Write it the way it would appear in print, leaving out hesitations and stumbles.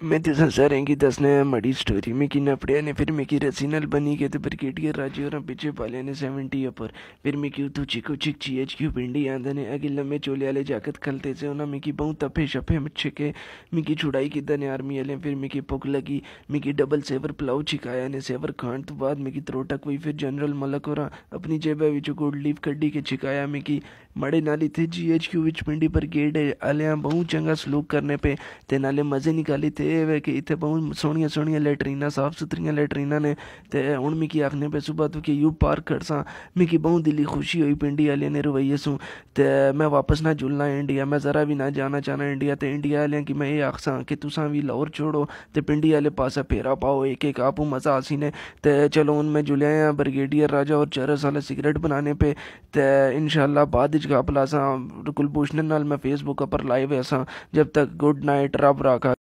मैं तुसें सारें गी दस्सना माड़ी स्टोरी। मिगी नपड़ेआ ने फिर मिगी रस्सी नाल बन्नी के ते ब्रिगेडियर राजू होरें पिच्छे पालेआ ने 70 उप्पर। फिर मिगी उत्थूं चिको चिक GHQ पिंडी आंदे ने। अग्गे लम्मे चोले आह्ले जागत खलते से उ'नें मिगी बहु तप्पे शप्पे छिके मिगी छुड़ाई कीता ने आर्मी आह्लें। फिर मिगी भुक्ख लगी, मिगी डबल सेवर पुलाओ छिकाया ने। सेवर खान तो बाद मिगी त्रोटक हुई। फिर जनरल मलक होरें अपनी जेबै बिच्चों गोल्ड लीफ कड्ढी के छिकाया मिगी। मड़े नाल इत्थै GHQ विच पिंडी ब्रिगेड आह्लें बहु चंगा सलूक करने पे ते नाले मजे निकाली ते कि इत्थै बहुत सोहनियां सोहनियां लैटरीनां साफ सुथरियां लैटरीनां ने। ते हुण मिगी आखने पे सुबह तू कि यू पार्क खड़सां। मिगी बहुत दिली खुशी होई पिंडी आह्लें दे रवैये सूं ते मैं वापस ना जुलना इंडिया। मैं ज़रा भी ना जाना चाहना इंडिया। ते इंडिया आह्लें गी मैं एह् आखसां कि तुसां बी लाहौर छोड़ो ते पिंडी आह्ले पास्सै फेरा पाओ, इक इक आपू मज़ा हसीने। ते चलो हून मैं जुलेआ आं ब्रिगेडियर राजा और चरस आह्ला सिगरेट बनाने पे। ते इंशाल्लाह बाद च गप्प लासां कुलभूषण नाल। मैं फेसबुक उप्पर लाइव ऐसां। जब तक गुड नाइट, रब राखा।